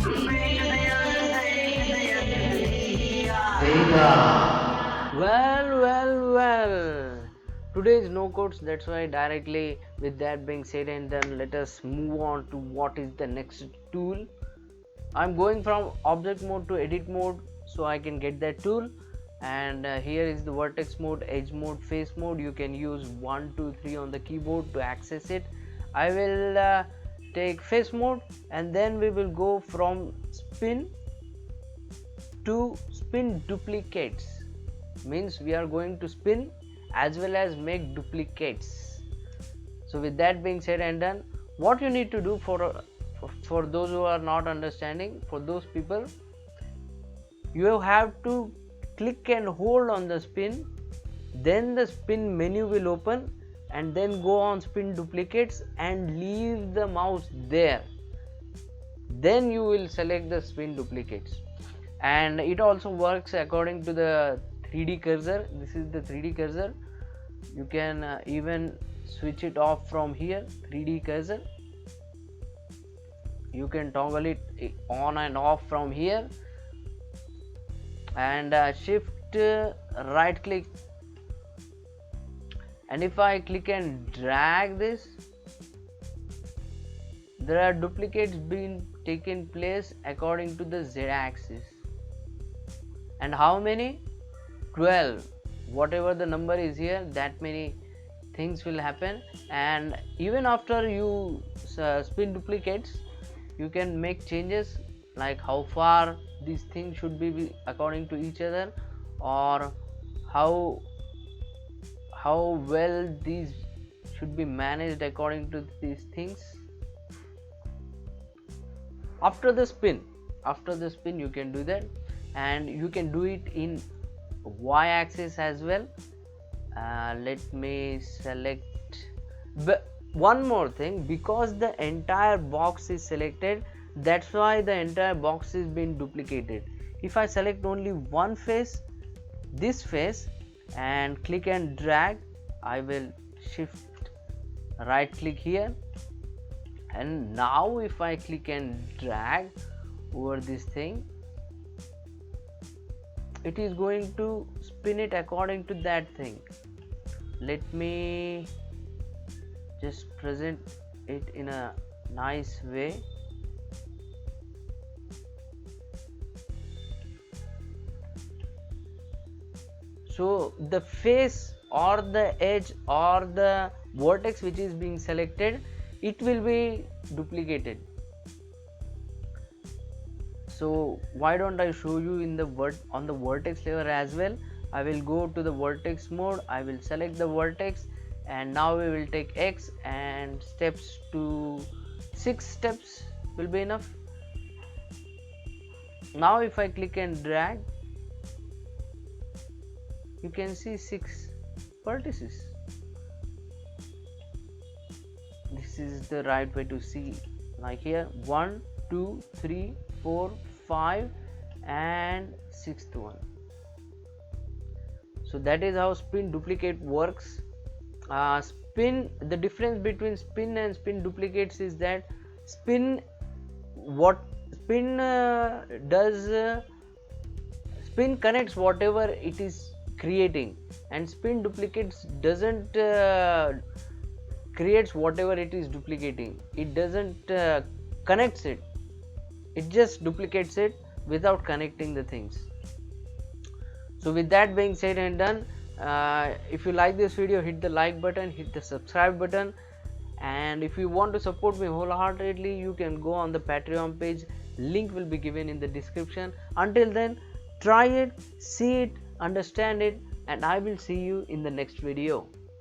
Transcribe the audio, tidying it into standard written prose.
Well. Today is no codes, that's why directly with that being said and done, let us move on to what is the next tool. I'm going from object mode to edit mode so I can get that tool. And here is the vertex mode, edge mode, face mode. You can use 1, 2, 3 on the keyboard to access it. I will take face mode, and then we will go from spin to spin duplicates. Means we are going to spin as well as make duplicates. So with that being said and done, what you need to do for those who are not understanding, for those people, you have to click and hold on the spin, then the spin menu will open, and then go on spin duplicates and leave the mouse there. Then you will select the spin duplicates, and it also works according to the 3D cursor. This is the 3D cursor. You can even switch it off from here. 3D cursor, you can toggle it on and off from here, and shift right click, and if I click and drag this, there are duplicates being taken place according to the z-axis. And how many? 12. Whatever the number is here, that many things will happen. And even after you spin duplicates, you can make changes like how far these things should be according to each other, or how well these should be managed according to these things. After the spin you can do that, and you can do it in y-axis as well. Let me select. But one more thing, because the entire box is selected, that's why the entire box is being duplicated. If I select only one face, this face, and click and drag, I will shift right click here, and now if I click and drag over this thing, it is going to spin it according to that thing. Let me just present it in a nice way. So the face or the edge or the vertex which is being selected, it will be duplicated. So why don't I show you in the on the vertex layer as well. I will go to the vertex mode, I will select the vertex, and now we will take X, and steps to 6 steps will be enough. Now if I click and drag, you can see 6 vertices. This is the right way to see, like here 1, 2, 3, 4, 5 and 6th one. So that is how spin duplicate works. The difference between spin and spin duplicates is that spin connects whatever it is creating, and spin duplicates doesn't creates whatever it is duplicating. It doesn't connects it, it just duplicates it without connecting the things. So with that being said and done, if you like this video, hit the like button, hit the subscribe button, and if you want to support me wholeheartedly, you can go on the Patreon page. Link will be given in the description. Until then, try it, see it, understand it, and I will see you in the next video.